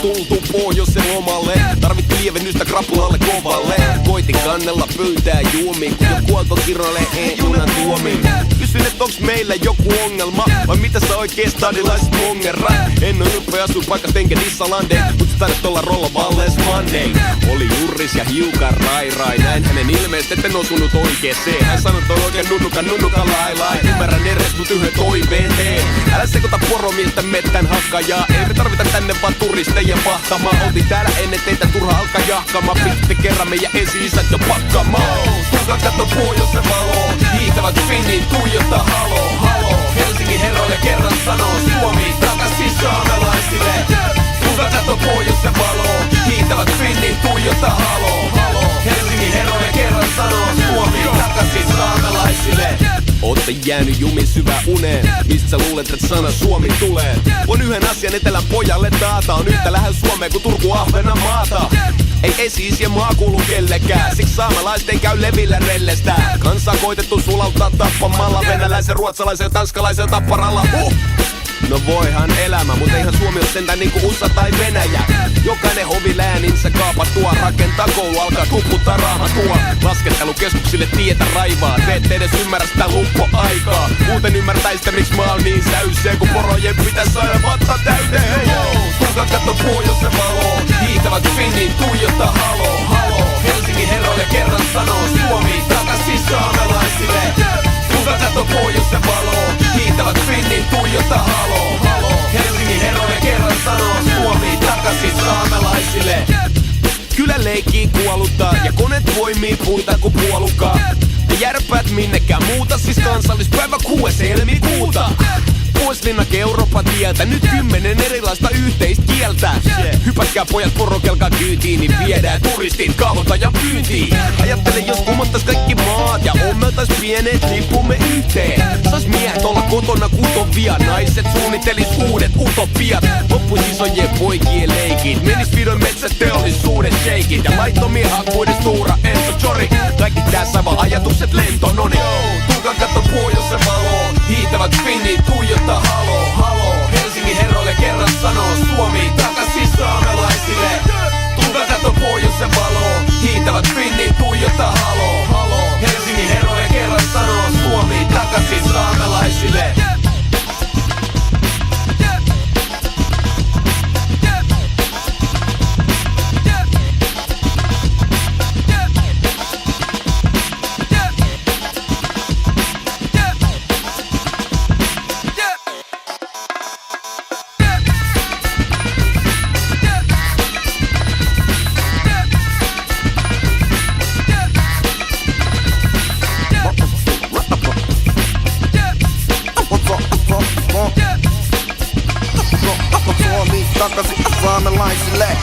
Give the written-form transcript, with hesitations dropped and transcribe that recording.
tultu pohjoisen lomalle. Tarvittiin lievennystä krapulalle kovalle. Koitin kannella pöytää juomiin, kun joku alkoi kirjoilee junan tuomiin. Kysyin, et onks meillä joku ongelma, vai mitä sä oikein stadilaiset mongerrat? En oo ylpeä asuinpaikasta enkä dissalande, mut sä taidat olla Rolla Valles Monday. Oli jurris ja hiukan rai. Näin hänen ilmeestä, etten osunut oikeeseen. Hän sanoi, että on oikein nunnuka lai. Ymmärrän edes, mut yhden toiveen teen. Älä sekoita poromiestä mettän hakkajaa. Ei me tarvita tänne vaan turisteja vahtamaan. Oltiin täällä ennen teitä turha alkaa jahkamaan. Pistitte kerran meidän esi-isät jo pakkamaan. Tulkaa katso pohjoisen valoon. Hiihtävät finniin tuijottaa halo. Helsingin herroille kerran sanoo Suomi takaisin saamelaisille. Tulkaa katso pohjoisen valoon. Hiihtävät finniin tuijottaa halo. Helsingin herroille kerran sanoo Suomi takaisin saamelaisille. Ootte jäänyt jumin syvään uneen. Mistä sä luulet, että sana Suomi tulee? On yhden asian etelän pojalle taata. On yhtä lähellä Suomea kuin Turku Ahvenanmaata. Ei esi-isien maa kuulu kellekään. Siksi saamelaiset ei käy levillä rellestä. Kansaa koitettu sulauttaa tappamalla. Venäläisen, ruotsalaisen ja tanskalaisen tapparalla. No voihan elämä, mut eihän Suomi oo sentään niinku USA tai Venäjä. Jokainen hovi lääninsä kaapatua. Rakentaa koulu, alkaa tupputtaa rahatua. Laskettelukeskuksille tietä raivaa. Te ette edes ymmärrä sitä luppoaikaa. Muuten ymmärtäisitte miksi mä oon niin säyseen, kun porojen pitäis saada vatta täyteen. Hei tulkaa katso pohjoisen valoon. Hiihtävät finniin tuijottaa halo. Helsingin herroille kerran sanoo Suomi takaisin saamelaisille. Tulkaa katso pohjoisen valoon. Hiihtävät finniin tuijottaa halo. Helsingin herroille kerran sanoo Suomi takaisin saamelaisille. Kylä leikkii kuoluttaa ja koneet poimii puita ku puolukkaa. Ja järpäät minnekään muuta, siis kansallispäivä 6. helmikuuta. Vuosilinnake Euroopan tieltä, nyt 10 erilaista yhteiskieltä. Hypätkää pojat porokelkaa kyytiin, niin viedään turistit kaavoittajan pyyntiin. Ajattele jos kumottais kaikki maat ja ommeltais pienet lippumme yhteen. Sais miehet olla kotona kutovia, naiset suunnittelis uudet utopiat. Loppuis isojen poikien leikit, menis vihdoin metsäteollisuuden shakeit. Ja laittomien hakkuiden Stora Enso Jori. Kaikki tää saiva ajatukset lentononi. Tulkaa katso pohjoisen valoon, hiihtävät finnit tuijottaa halo. Helsingin herroille kerran sanoo Suomi takaisin saamelaisille. Tulkaa katso pohjoisen valoon, hiihtävät finnit tuijottaa halo. Helsingin herroille kerran sanoo Suomi takaisin saamelaisille. Suomi takaisin saamelaisille.